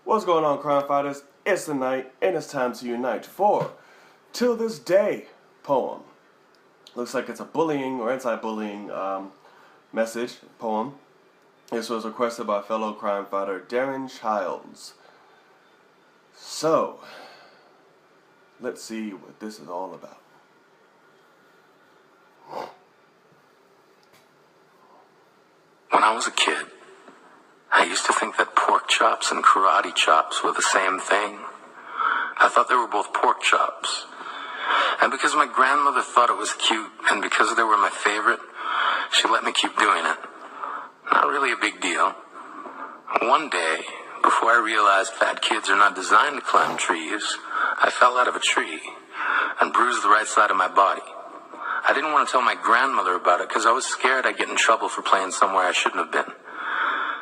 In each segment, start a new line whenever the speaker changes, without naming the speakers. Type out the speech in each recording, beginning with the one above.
What's going on, crime fighters? It's the night, and it's time to unite for Till This Day poem. Looks like it's a bullying or anti-bullying poem. This was requested by fellow crime fighter Darren Childs. So, let's see what this is all about.
When I was a kid, I used to think that pork chops and karate chops were the same thing. I thought they were both pork chops. And because my grandmother thought it was cute, and because they were my favorite, she let me keep doing it. Not really a big deal. One day, before I realized fat kids are not designed to climb trees, I fell out of a tree and bruised the right side of my body. I didn't want to tell my grandmother about it because I was scared I'd get in trouble for playing somewhere I shouldn't have been.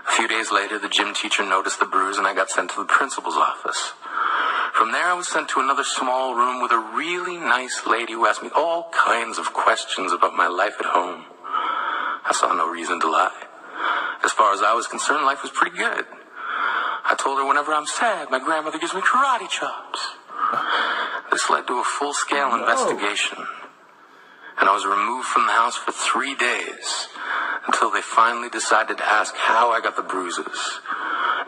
A few days later, the gym teacher noticed the bruise and I got sent to the principal's office. From there, I was sent to another small room with a really nice lady who asked me all kinds of questions about my life at home. I saw no reason to lie. As far as I was concerned, life was pretty good. I told her whenever I'm sad, my grandmother gives me karate chops. This led to a full-scale investigation. And I was removed from the house for 3 days until they finally decided to ask how I got the bruises.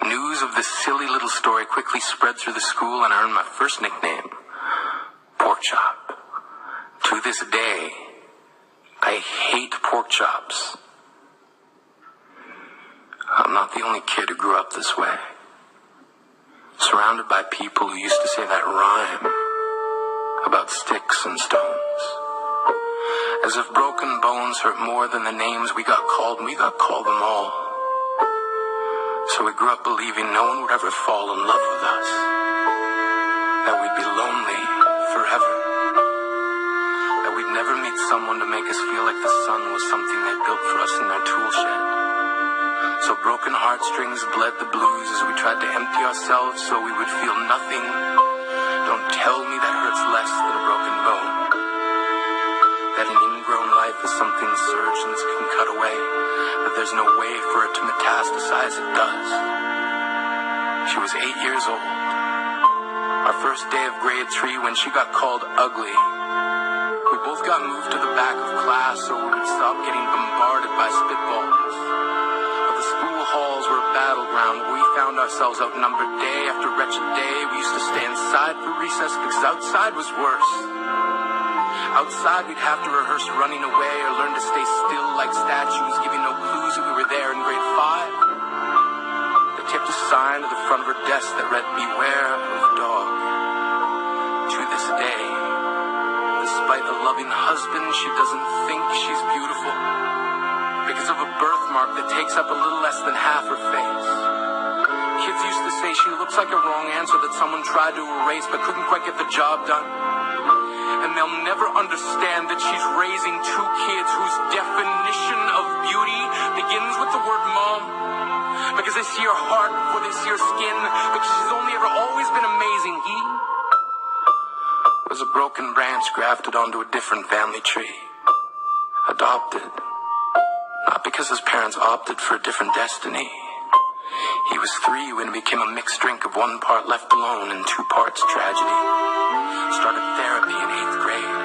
News of this silly little story quickly spread through the school and I earned my first nickname, Pork Chop. To this day, I hate pork chops. I'm not the only kid who grew up this way. Surrounded by people who used to say that rhyme about sticks and stones. As if broken bones hurt more than the names we got called, and we got called them all. So we grew up believing no one would ever fall in love with us. That we'd be lonely forever. That we'd never meet someone to make us feel like the sun was something they built for us in their tool shed. So broken heartstrings bled the blues as we tried to empty ourselves so we would feel nothing. Don't tell me that hurts less than a broken bone. That an ingrown life is something surgeons can cut away, that there's no way for it to metastasize, it does. She was 8 years old. Our first day of grade 3 when she got called ugly. We both got moved to the back of class so we would stop getting bombarded by spitballs. But the school halls were a battleground where we found ourselves outnumbered day after wretched day. We used to stay inside for recess because outside was worse. Outside, we'd have to rehearse running away or learn to stay still like statues, giving no clues that we were there in grade 5. They tipped a sign to the front of her desk that read, "Beware of dog." To this day, despite a loving husband, she doesn't think she's beautiful because of a birthmark that takes up a little less than half her face. Kids used to say she looks like a wrong answer that someone tried to erase but couldn't quite get the job done. And they'll never understand that she's raising 2 kids whose definition of beauty begins with the word mom. Because they see her heart before they see her skin. Because she's only ever always been amazing. He was a broken branch grafted onto a different family tree. Adopted. Not because his parents opted for a different destiny. He was 3 when it became a mixed drink of 1 part left alone and 2 parts tragedy. Started therapy in 8th grade.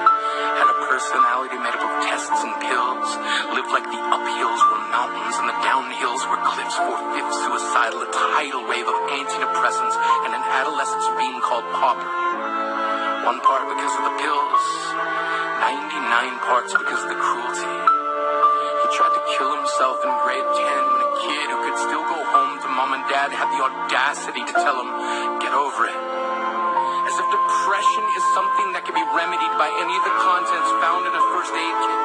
Had a personality made up of tests and pills. Lived like the uphills were mountains and the downhills were cliffs. 4/5 suicidal, a tidal wave of antidepressants, and an adolescence being called pauper. 1 part because of the pills. 99 parts because of the cruelty. He tried to kill himself in grade 10 when a kid who could still go home to mom and dad had the audacity to tell him, "Get over it." As if depression is something that can be remedied by any of the contents found in a first aid kit.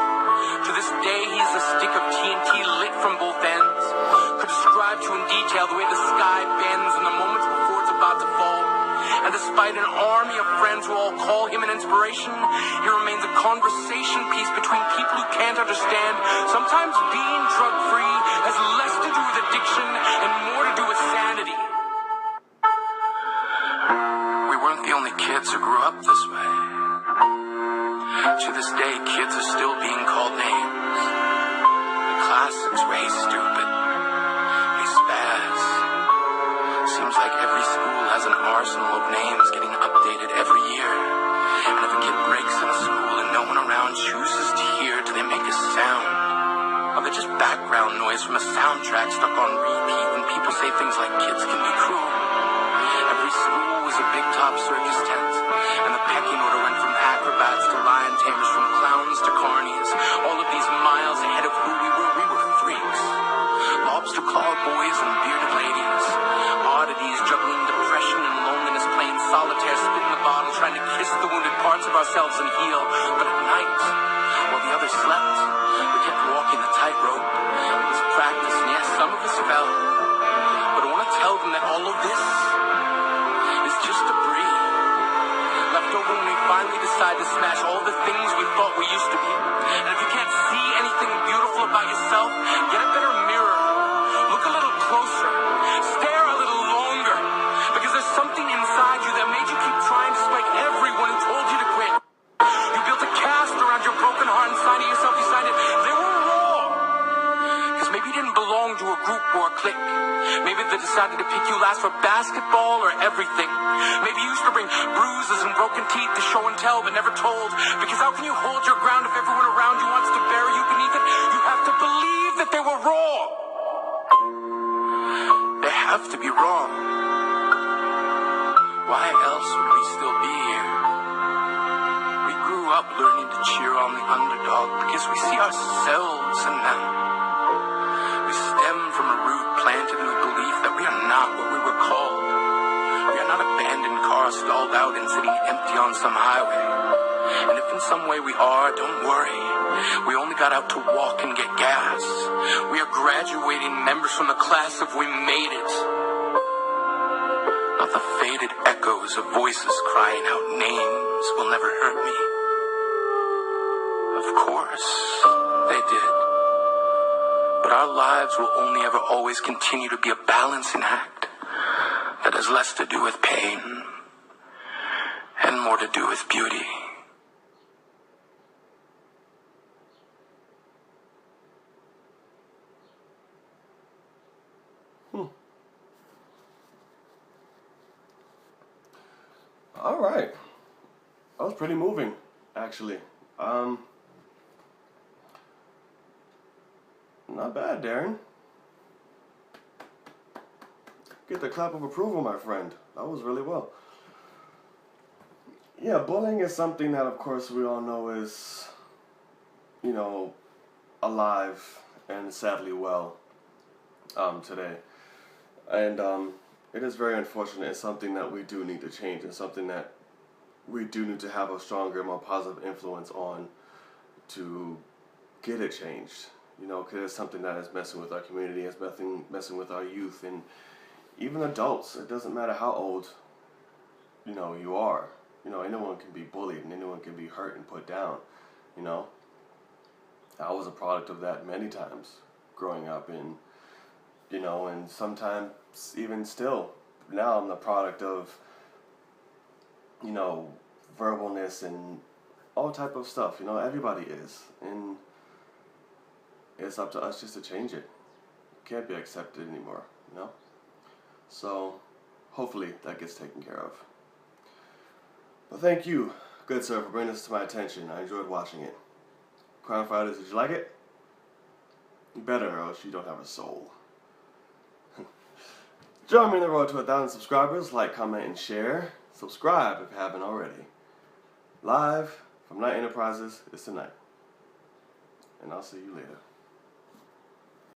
To this day, he's a stick of TNT lit from both ends. Could describe to in detail the way the sky bends in the moments before it's about to fall. And despite an army of friends who all call him an inspiration, he remains a conversation piece between people who can't understand. Sometimes being drug-free has less to do with addiction and more to do with sanity. We weren't the only kids who grew up this way. To this day, kids are still being called names. The classics were, "Hey, stupid," "Hey, spaz." Seems like every school has an arsenal of names getting updated every year. And if a kid breaks in a school and no one around chooses to hear, do they make a sound? Or they're just background noise from a soundtrack stuck on repeat when people say things like kids can be cruel? Every school was a big top circus tent, and the pecking order went from acrobats to lion tamers, from clowns to carnies. All of these miles ahead of who we were freaks. Lobster clawed boys and bearded ladies. Oddities juggling depression and loneliness, playing solitaire, spitting the bottle, trying to kiss the wounded parts of ourselves and heal. But at night, while the others slept, we kept walking the tightrope. It was practice, and yes, some of us fell. But I want to tell them that all of this is just debris left over when we finally decide to smash all the things we thought we used to be. And if you can't see anything beautiful about yourself, get a better mirror. Look a little closer. Stare a little longer. Because there's something inside you that made you keep trying despite everyone who told you to quit. You built a cast around your broken heart, and signed it yourself. You signed it. They were raw. Because maybe you didn't belong to a group or a clique. Maybe they decided to pick you last for basketball or everything. Maybe you used to bring bruises and broken teeth to show and tell but never told. Because how can you hold your ground if everyone around you wants to bury you beneath it? You have to believe that they were raw. They have to be wrong. Why else would we still be here? We grew up learning to cheer on the underdog because we see ourselves in them. We stem from a root planted in the belief that we are not what we were called. We are not abandoned cars stalled out and sitting empty on some highway. And if in some way we are, don't worry. We only got out to walk and get gas. We are graduating members from the class of we made it. Not the faded echoes of voices crying out names will never hurt me. Of course, they did. But our lives will only ever always continue to be a balancing act that has less to do with pain and more to do with beauty.
All right. That was pretty moving, actually. Not bad, Darren. Get the clap of approval, my friend. That was really well. Yeah, bullying is something that, of course, we all know is, you know, alive and sadly well today. And it is very unfortunate. It's something that we do need to change. It's something that we do need to have a stronger, more positive influence on to get it changed. You know, because it's something that is messing with our community, it's messing with our youth, and even adults. It doesn't matter how old, you know, you are. You know, anyone can be bullied and anyone can be hurt and put down, you know. I was a product of that many times growing up, and, you know, and sometimes even still, now I'm the product of, you know, verbalness and all type of stuff. You know, everybody is, and it's up to us just to change it. It can't be accepted anymore, you know? So, hopefully that gets taken care of. Well, thank you, good sir, for bringing this to my attention. I enjoyed watching it. Crimefighting, did you like it? You better, or else you don't have a soul. Join me in the road to 1,000 subscribers. Like, comment, and share. Subscribe if you haven't already. Live from Night Enterprises, it's tonight. And I'll see you later.